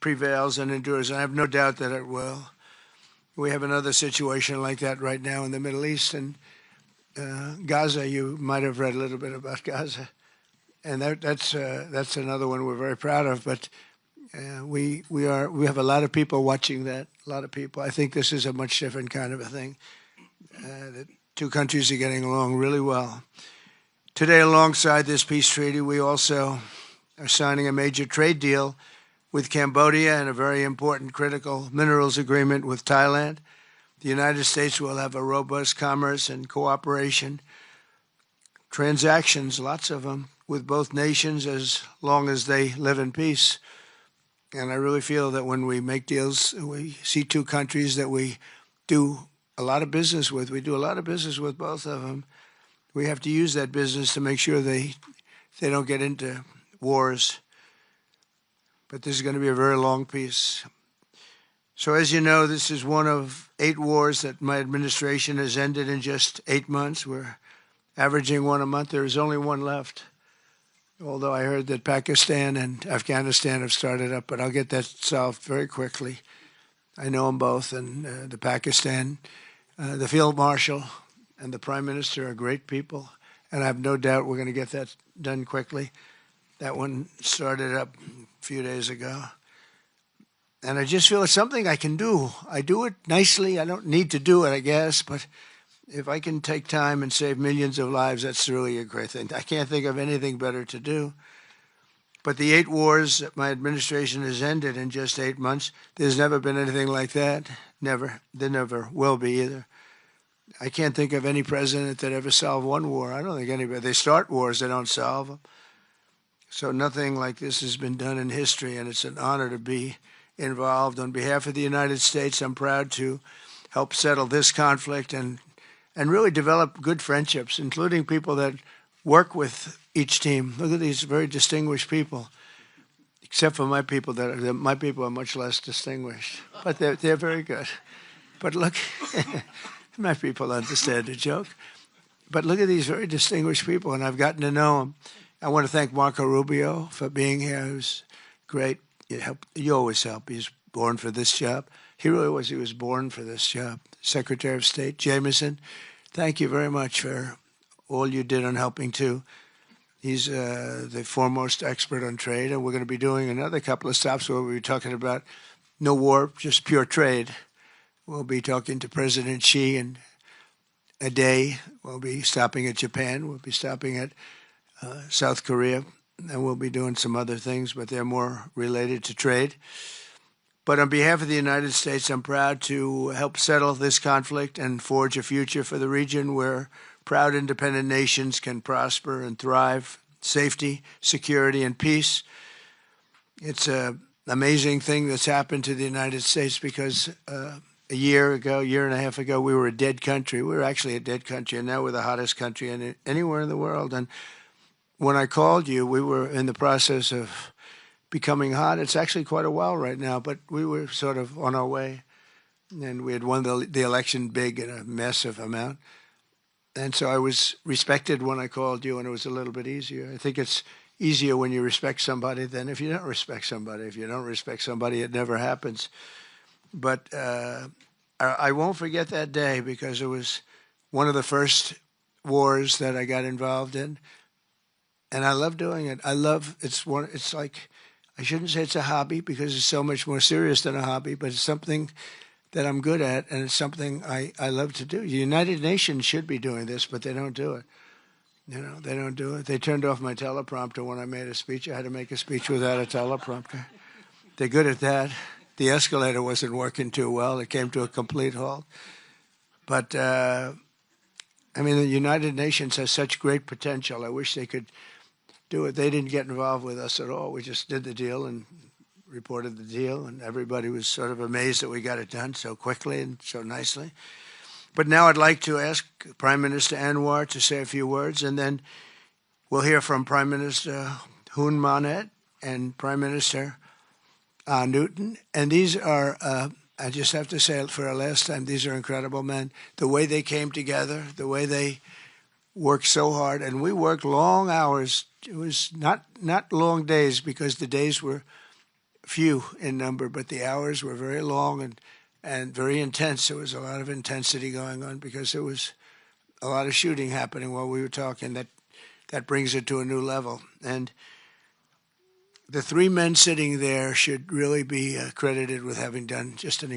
prevails and endures. And I have no doubt that it will. We have another situation like that right now in the Middle East. And Gaza, you might have read a little bit about Gaza. And that's another one we're very proud of. But we have a lot of people watching that, a lot of people. I think this is a much different kind of a thing. The two countries are getting along really well. Today, alongside this peace treaty, we also are signing a major trade deal with Cambodia and a very important critical minerals agreement with Thailand. The United States will have a robust commerce and cooperation transactions, lots of them, with both nations as long as they live in peace. And I really feel that when we make deals, we see two countries that we do a lot of business with. We do a lot of business with both of them. We have to use that business to make sure they don't get into wars. But this is going to be a very long peace. So as you know, this is one of 8 wars that my administration has ended in just 8 months. We're averaging one a month. There is only one left. Although I heard that Pakistan and Afghanistan have started up, but I'll get that solved very quickly. I know them both, and the Pakistan, the Field Marshal and the Prime Minister are great people, and I have no doubt we're going to get that done quickly. That one started up a few days ago. And I just feel it's something I can do. I do it nicely. I don't need to do it, I guess, but if I can take time and save millions of lives, that's really a great thing. I can't think of anything better to do. But the 8 wars that my administration has ended in just 8 months, there's never been anything like that. Never. There never will be either. I can't think of any president that ever solved one war. I don't think anybody. They start wars, they don't solve them. So nothing like this has been done in history, and it's an honor to be involved. On behalf of the United States, I'm proud to help settle this conflict and really develop good friendships, including people that work with each team. Look at these very distinguished people, except for my people. My people are much less distinguished, but they're very good. But look, my people understand the joke. But look at these very distinguished people, and I've gotten to know them. I want to thank Marco Rubio for being here, who's great. You always help. He's born for this job. He really was. He was born for this job. Secretary of State Jameson, thank you very much for all you did on helping too. He's the foremost expert on trade, and we're going to be doing another couple of stops where we'll be talking about no war, just pure trade. We'll be talking to President Xi in a day. We'll be stopping at Japan. We'll be stopping at South Korea, and we'll be doing some other things, but they're more related to trade. But on behalf of the United States, I'm proud to help settle this conflict and forge a future for the region where proud independent nations can prosper and thrive, safety, security, and peace. It's an amazing thing that's happened to the United States because a year and a half ago, we were a dead country. We were actually a dead country, and now we're the hottest country anywhere in the world. And when I called you, we were in the process of becoming hot. It's actually quite a while right now, but we were sort of on our way, and we had won the election big in a massive amount. And so I was respected when I called you, and it was a little bit easier. I think it's easier when you respect somebody than if you don't respect somebody. If you don't respect somebody, it never happens. But I won't forget that day because it was one of the first wars that I got involved in. And I love doing it. It's like, I shouldn't say it's a hobby because it's so much more serious than a hobby, but it's something that I'm good at, and it's something I love to do. The United Nations should be doing this, but they don't do it. They don't do it. They turned off my teleprompter when I made a speech. I had to make a speech without a teleprompter. They're good at that. The escalator wasn't working too well. It came to a complete halt. But, the United Nations has such great potential. I wish they could do it. They didn't get involved with us at all. We just did the deal and reported the deal, and everybody was sort of amazed that we got it done so quickly and so nicely. But now I'd like to ask Prime Minister Anwar to say a few words, and then we'll hear from Prime Minister Hun Manet and Prime Minister Newton. And these are, I just have to say it for a last time, these are incredible men. The way they came together, the way they worked so hard, and we worked long hours. It was not long days because the days were few in number, but the hours were very long and very intense. There was a lot of intensity going on because there was a lot of shooting happening while we were talking. That brings it to a new level. And the three men sitting there should really be credited with having done just an